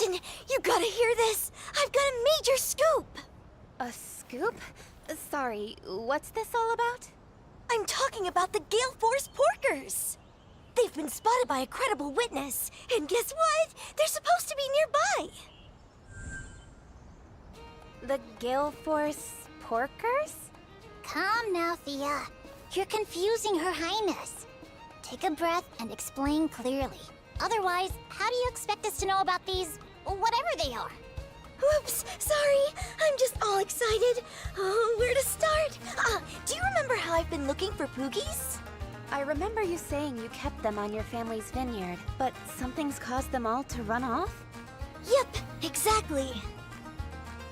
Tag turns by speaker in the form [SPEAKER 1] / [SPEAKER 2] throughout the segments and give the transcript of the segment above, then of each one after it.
[SPEAKER 1] Captain, you gotta hear this! I've got a major scoop!
[SPEAKER 2] A scoop? Sorry, what's this all about?
[SPEAKER 1] I'm talking about the Gale Force Porkers! They've been spotted by a credible witness, and guess what? They're supposed to be nearby!
[SPEAKER 2] The Gale Force Porkers?
[SPEAKER 3] Calm now, Thea. You're confusing Her Highness. Take a breath and explain clearly. Otherwise, how do you expect us to know about these, whatever they are?
[SPEAKER 1] Whoops, sorry. I'm just all excited. Oh, where to start? Do you remember how I've been looking for Poogies?
[SPEAKER 2] I remember you saying you kept them on your family's vineyard, but something's caused them all to run off?
[SPEAKER 1] Yep, exactly.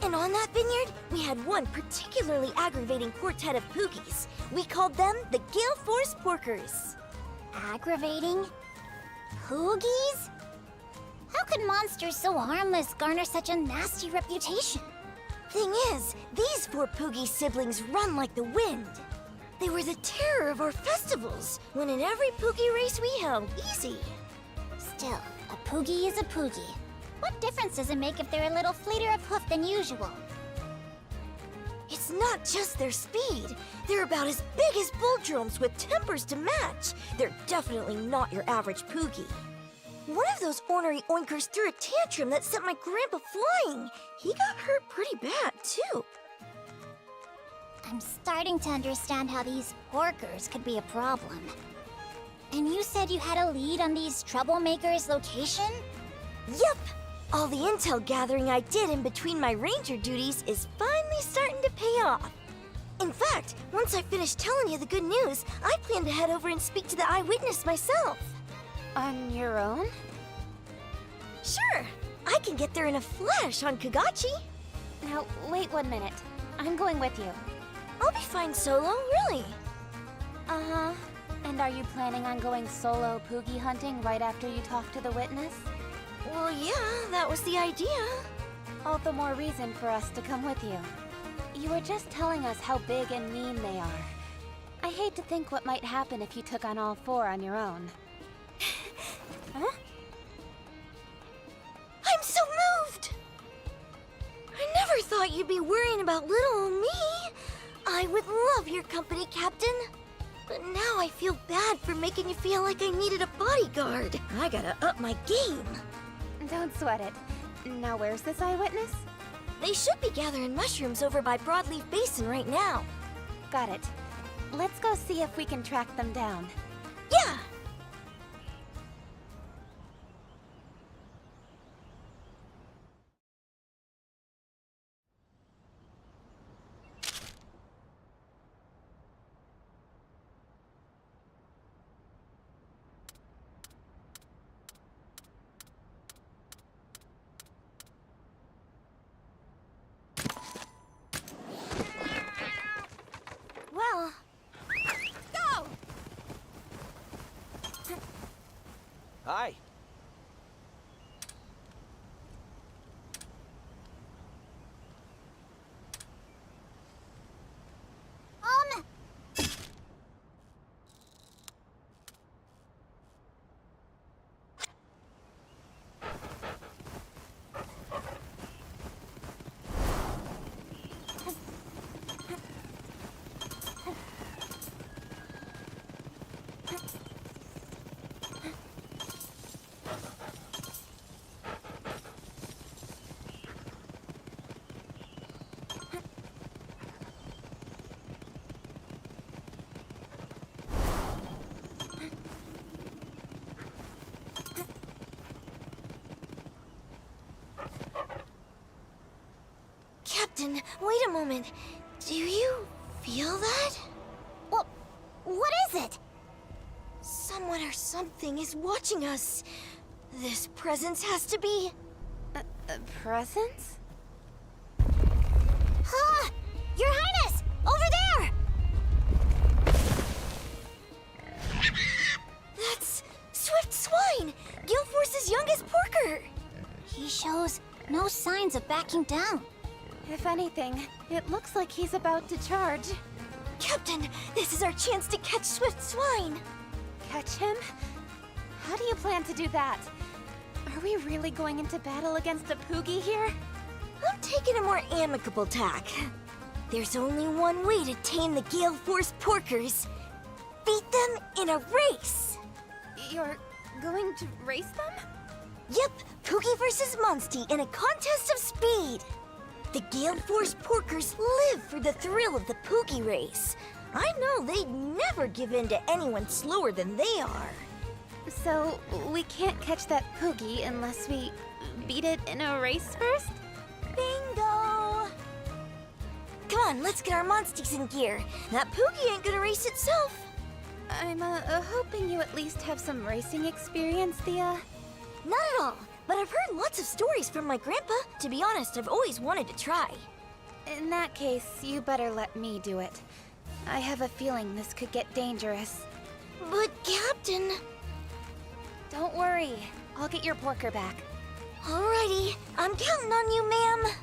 [SPEAKER 1] And on that vineyard, we had one particularly aggravating quartet of Poogies. We called them the Gale Force Porkers.
[SPEAKER 3] Aggravating? Poogies? How could monsters so harmless garner such a nasty reputation?
[SPEAKER 1] Thing is, these 4 Poogie siblings run like the wind. They were the terror of our festivals, winning every Poogie race we held, easy.
[SPEAKER 3] Still, a Poogie is a Poogie. What difference does it make if they're a little fleeter of hoof than usual?
[SPEAKER 1] It's not just their speed. They're about as big as bull drones with tempers to match. They're definitely not your average Poogie. One of those ornery oinkers threw a tantrum that sent my grandpa flying. He got hurt pretty bad, too.
[SPEAKER 3] I'm starting to understand how these porkers could be a problem. And you said you had a lead on these troublemakers' location?
[SPEAKER 1] Yup! All the intel gathering I did in between my ranger duties is finally starting to pay off. In fact, once I finish telling you the good news, I plan to head over and speak to the eyewitness myself.
[SPEAKER 2] On your own?
[SPEAKER 1] Sure, I can get there in a flash on Kagachi.
[SPEAKER 2] Now, wait 1 minute. I'm going with you.
[SPEAKER 1] I'll be fine solo, really.
[SPEAKER 2] Uh-huh. And are you planning on going solo Poogie hunting right after you talk to the witness?
[SPEAKER 1] Well, yeah, that was the idea.
[SPEAKER 2] All the more reason for us to come with you. You were just telling us how big and mean they are. I hate to think what might happen if you took on all 4 on your own. Huh?
[SPEAKER 1] I'm so moved! I never thought you'd be worrying about little old me. I would love your company, Captain. But now I feel bad for making you feel like I needed a bodyguard. I gotta up my game.
[SPEAKER 2] Don't sweat it. Now where's this eyewitness?
[SPEAKER 1] They should be gathering mushrooms over by Broadleaf Basin right now.
[SPEAKER 2] Got it. Let's go see if we can track them down.
[SPEAKER 1] Yeah! Well... Go!
[SPEAKER 4] Hi.
[SPEAKER 1] Captain, wait a moment. Do you feel that?
[SPEAKER 3] What is it?
[SPEAKER 1] Someone or something is watching us. This presence has to be...
[SPEAKER 2] A presence?
[SPEAKER 3] Huh! Your Highness! Over there!
[SPEAKER 1] That's Swift Swine! Gale Force's youngest porker!
[SPEAKER 3] He shows no signs of backing down.
[SPEAKER 2] If anything, it looks like he's about to charge.
[SPEAKER 1] Captain, this is our chance to catch Swift Swine!
[SPEAKER 2] Catch him? How do you plan to do that? Are we really going into battle against a Poogie here?
[SPEAKER 1] I'm taking a more amicable tack. There's only one way to tame the Gale Force Porkers. Beat them in a race!
[SPEAKER 2] You're going to race them?
[SPEAKER 1] Yep, Poogie versus Monstie in a contest of speed. The Gale Force Porkers live for the thrill of the Poogie race. I know they'd never give in to anyone slower than they are.
[SPEAKER 2] So, we can't catch that Poogie unless we beat it in a race first?
[SPEAKER 1] Bingo! Come on, let's get our Monsties in gear. That Poogie ain't gonna race itself.
[SPEAKER 2] I'm hoping you at least have some racing experience, Thea.
[SPEAKER 1] Not at all, but I've heard lots of stories from my grandpa. To be honest, I've always wanted to try.
[SPEAKER 2] In that case, you better let me do it. I have a feeling this could get dangerous.
[SPEAKER 1] But, Captain...
[SPEAKER 2] Don't worry, I'll get your porker back.
[SPEAKER 1] Alrighty, I'm counting on you, ma'am.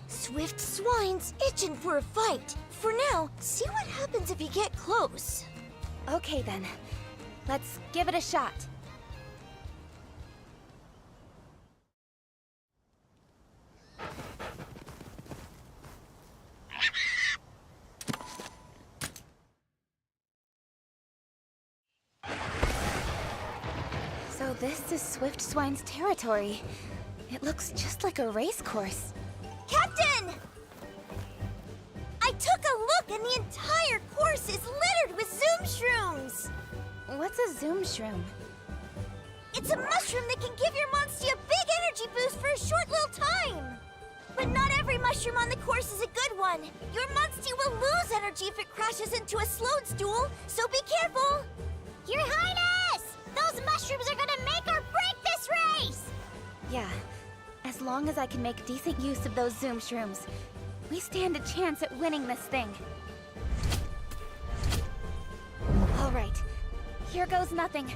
[SPEAKER 1] Swift Swine's itching for a fight. For now, see what happens if you get close.
[SPEAKER 2] Okay then, let's give it a shot. So this is Swift Swine's territory. It looks just like a race course.
[SPEAKER 1] Captain! I took a look and the entire course is littered with Zoom Shrooms!
[SPEAKER 2] What's a Zoom Shroom?
[SPEAKER 1] It's a mushroom that can give your Monstie a big energy boost for a short little time! But not every mushroom on the course is a good one. Your Monstie will lose energy if it crashes into a slowed stool, so be careful!
[SPEAKER 3] Your Highness! Those mushrooms are gonna make or break this race!
[SPEAKER 2] Yeah, as long as I can make decent use of those Zoom Shrooms, we stand a chance at winning this thing. All right, here goes nothing.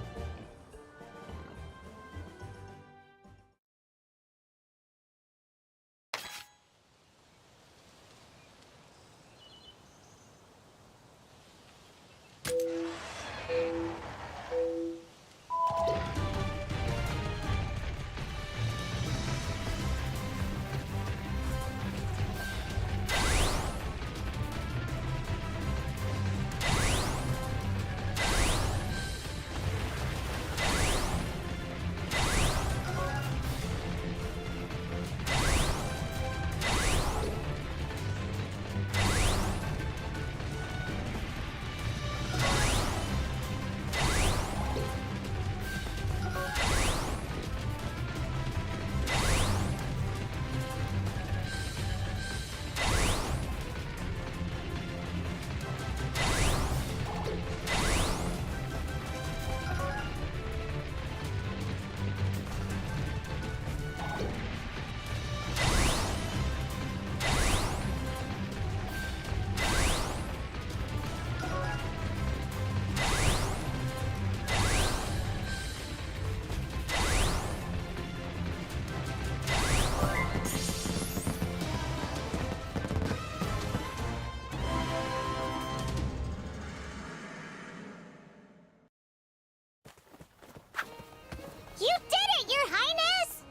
[SPEAKER 3] You did it, Your Highness!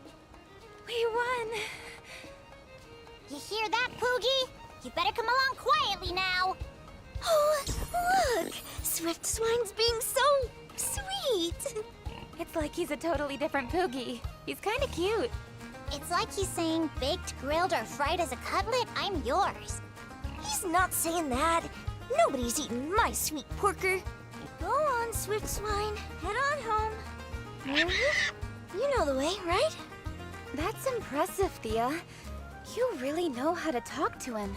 [SPEAKER 2] We won!
[SPEAKER 3] You hear that, Poogie? You better come along quietly now.
[SPEAKER 1] Oh, look! Swift Swine's being so sweet!
[SPEAKER 2] It's like he's a totally different Poogie. He's kinda cute.
[SPEAKER 3] It's like he's saying, baked, grilled, or fried as a cutlet, I'm yours.
[SPEAKER 1] He's not saying that. Nobody's eating my sweet porker. Go on, Swift Swine. Head on home. You know the way, right?
[SPEAKER 2] That's impressive, Thea. You really know how to talk to him.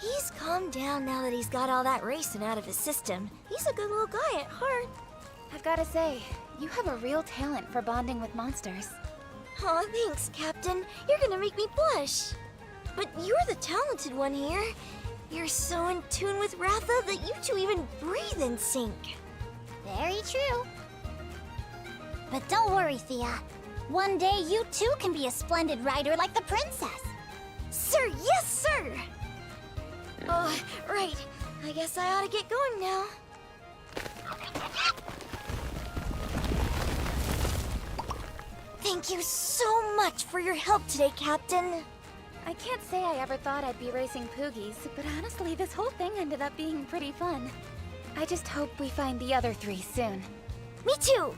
[SPEAKER 1] He's calmed down now that he's got all that racing out of his system. He's a good little guy at heart.
[SPEAKER 2] I've gotta say, you have a real talent for bonding with monsters.
[SPEAKER 1] Aw, thanks, Captain. You're gonna make me blush. But you're the talented one here. You're so in tune with Ratha that you two even breathe in sync.
[SPEAKER 3] Very true. But don't worry, Thea. One day you too can be a splendid rider like the princess.
[SPEAKER 1] Sir, yes, sir! Oh, right. I guess I ought to get going now. Thank you so much for your help today, Captain.
[SPEAKER 2] I can't say I ever thought I'd be racing Poogies, but honestly, this whole thing ended up being pretty fun. I just hope we find the other three soon.
[SPEAKER 1] Me too!